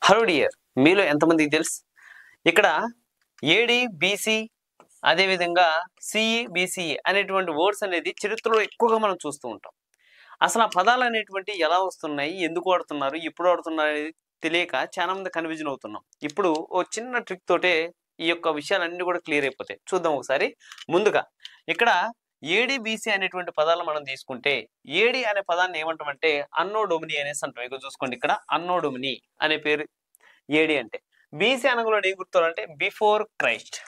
Hello dear, మీలో ఎంతమందికి తెలుసు ఇక్కడ ఏడి బీసీ అదేవిధంగా సిఈ బీసీఈ అనేటువంటి వర్డ్స్ అనేది చరిత్రలో ఎక్కువగా మనం చూస్తూ ఉంటాం. అసలు ఆ పదాలు అనేటువంటి ఎలా వస్తున్నాయి, ఎందుకు వాడుతున్నారు, ఎప్పుడు వాడుతున్నారు అనేది తెలియక చాలా మంది కన్ఫ్యూజన్ అవుతున్నాం. ఇప్పుడు ఓ చిన్న ట్రిక్ తోటే ఈ యొక్క విషయాలన్నీ కూడా క్లియర్ అయిపోతాయి. చూద్దాం ఒకసారి. ముందుగా ఇక్కడ ఏడి బీసీ అనేటువంటి పదాలు మనం తీసుకుంటే, ఏడి అనే పదాన్ని ఏమంటామంటే అన్నో డొమిని అనేసి అంటాం. ఇక చూసుకోండి, ఇక్కడ అన్నో డొమిని అనే పేరు ఏడి అంటే. బీసీ అనగా ఏం గుర్తురాలంటే బిఫోర్ క్రైస్ట్.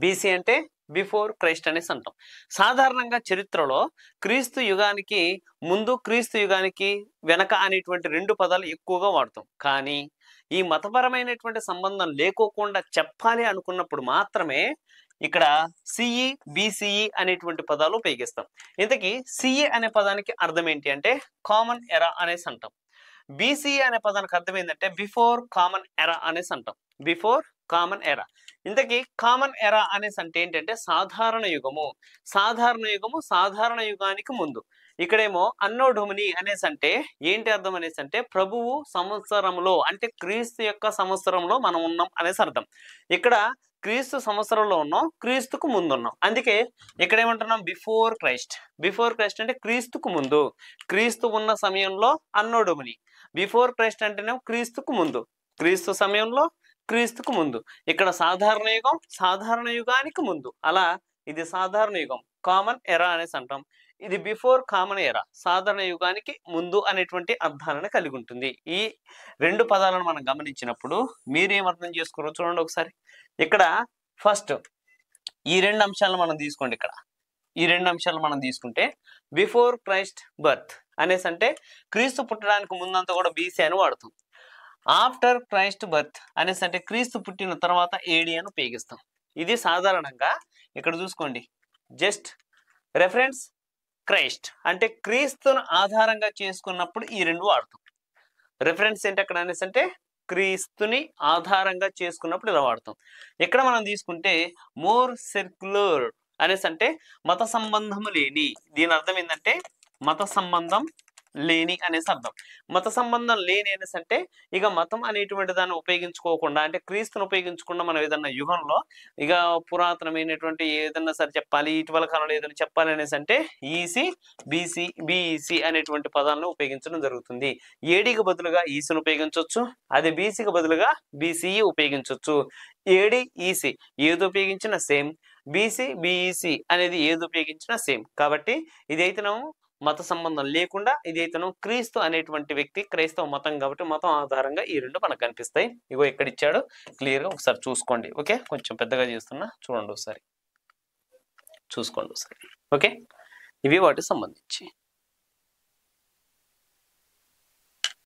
బీసీ అంటే బిఫోర్ క్రైస్ట్ అనేసి అంటాం. సాధారణంగా చరిత్రలో క్రీస్తు యుగానికి ముందు, క్రీస్తు యుగానికి వెనక అనేటువంటి రెండు పదాలు ఎక్కువగా వాడతాం. కానీ ఈ మతపరమైనటువంటి సంబంధం లేకోకుండా చెప్పాలి అనుకున్నప్పుడు మాత్రమే ఇక్కడ సిఈ బీసీఈ అనేటువంటి పదాలు ఉపయోగిస్తాం. ఇంతకీ సిఈ అనే పదానికి అర్థం ఏంటి అంటే కామన్ ఎరా అనేసి అంటాం. బీసీఈ అనే పదానికి అర్థం ఏంటంటే బిఫోర్ కామన్ ఎరా అనేసి అంటాం. బిఫోర్ కామన్ ఎరా. ఇంతకీ కామన్ ఎరా అనేసి అంటే ఏంటంటే సాధారణ యుగము. సాధారణ యుగము, సాధారణ యుగానికి ముందు. ఇక్కడేమో అన్నో డొమిని అనేసి అంటే ఏంటి అర్థం అనేసి అంటే ప్రభువు సంవత్సరంలో, అంటే క్రీస్తు యొక్క సంవత్సరంలో మనం ఉన్నాం అనేసి అర్థం. ఇక్కడ క్రీస్తు సంవత్సరంలో ఉన్నాం, క్రీస్తుకు ముందు ఉన్నాం. అందుకే ఇక్కడ ఏమంటున్నాం బిఫోర్ క్రైస్ట్. బిఫోర్ క్రైస్ట్ అంటే క్రీస్తుకు ముందు, క్రీస్తు ఉన్న సమయంలో అన్నో డొమిని. బిఫోర్ క్రైస్ట్ అంటేనేమో క్రీస్తుకు ముందు, క్రీస్తు సమయంలో, క్రీస్తుకు ముందు. ఇక్కడ సాధారణ యుగం, సాధారణ యుగానికి ముందు. అలా ఇది సాధారణ యుగం, కామన్ ఎరా అనేసి అంటాం. ఇది బిఫోర్ కామన్ ఎరా, సాధారణ యుగానికి ముందు అనేటువంటి అర్థాలను కలిగి ఉంటుంది. ఈ రెండు పదాలను మనం గమనించినప్పుడు మీరేం అర్థం చేసుకోరో చూడండి ఒకసారి. ఇక్కడ ఫస్ట్ ఈ రెండు అంశాలను మనం తీసుకోండి. ఇక్కడ ఈ రెండు అంశాలు మనం తీసుకుంటే బిఫోర్ క్రైస్ట్ బర్త్ అనేసి అంటే క్రీస్తు పుట్టడానికి ముందంతా కూడా బీసీ అని వాడుతాం. ఆఫ్టర్ క్రైస్ట్ బర్త్ అనేసి అంటే క్రీస్తు పుట్టిన తర్వాత ఏడి అని ఉపయోగిస్తాం. ఇది సాధారణంగా ఇక్కడ చూసుకోండి, జస్ట్ రెఫరెన్స్ క్రైస్ట్ అంటే క్రీస్తును ఆధారంగా చేసుకున్నప్పుడు ఈ రెండు వాడతాం. రెఫరెన్స్ ఏంటి అక్కడ అనేసి అంటే క్రీస్తుని ఆధారంగా చేసుకున్నప్పుడు ఇలా వాడతాం. ఇక్కడ మనం తీసుకుంటే మోర్ సెక్యులర్ అనేసి అంటే మత సంబంధము లేని. దీని అర్థం ఏంటంటే మత సంబంధం లేని అనేసి అర్థం. మత సంబంధం లేని అనేసి అంటే ఇక మతం అనేటువంటి దాన్ని ఉపయోగించుకోకుండా, అంటే క్రీస్తుని ఉపయోగించకుండా మనం ఏదన్నా యుగంలో ఇక పురాతనమైనటువంటి ఏదన్నా సరే చెప్పాలి, ఇటీవల కాలంలో ఏదైనా చెప్పాలి అనేసి అంటే ఈసీ బీసీ బీఈసీ అనేటువంటి పదాలను ఉపయోగించడం జరుగుతుంది. ఏడీకి బదులుగా ఈసీని ఉపయోగించవచ్చు, అదే బీసీకి బదులుగా బీసీఈ ఉపయోగించవచ్చు. ఏడి ఈసీ ఏది ఉపయోగించినా సేమ్, బీసీ బీఈసీ అనేది ఏది ఉపయోగించినా సేమ్. కాబట్టి ఇదైతేనేమో మత సంబంధం లేకుండా, ఇదైతేనో క్రీస్తు అనేటువంటి వ్యక్తి, క్రైస్తవ మతం కాబట్టి మతం ఆధారంగా ఈ రెండు మనకు కనిపిస్తాయి. ఇగో ఇక్కడ ఇచ్చాడు, క్లియర్గా ఒకసారి చూసుకోండి. ఓకే, కొంచెం పెద్దగా చేస్తున్నా, చూడండి ఒకసారి, చూసుకోండి ఒకసారి. ఓకే, ఇవి వాటికి సంబంధించి.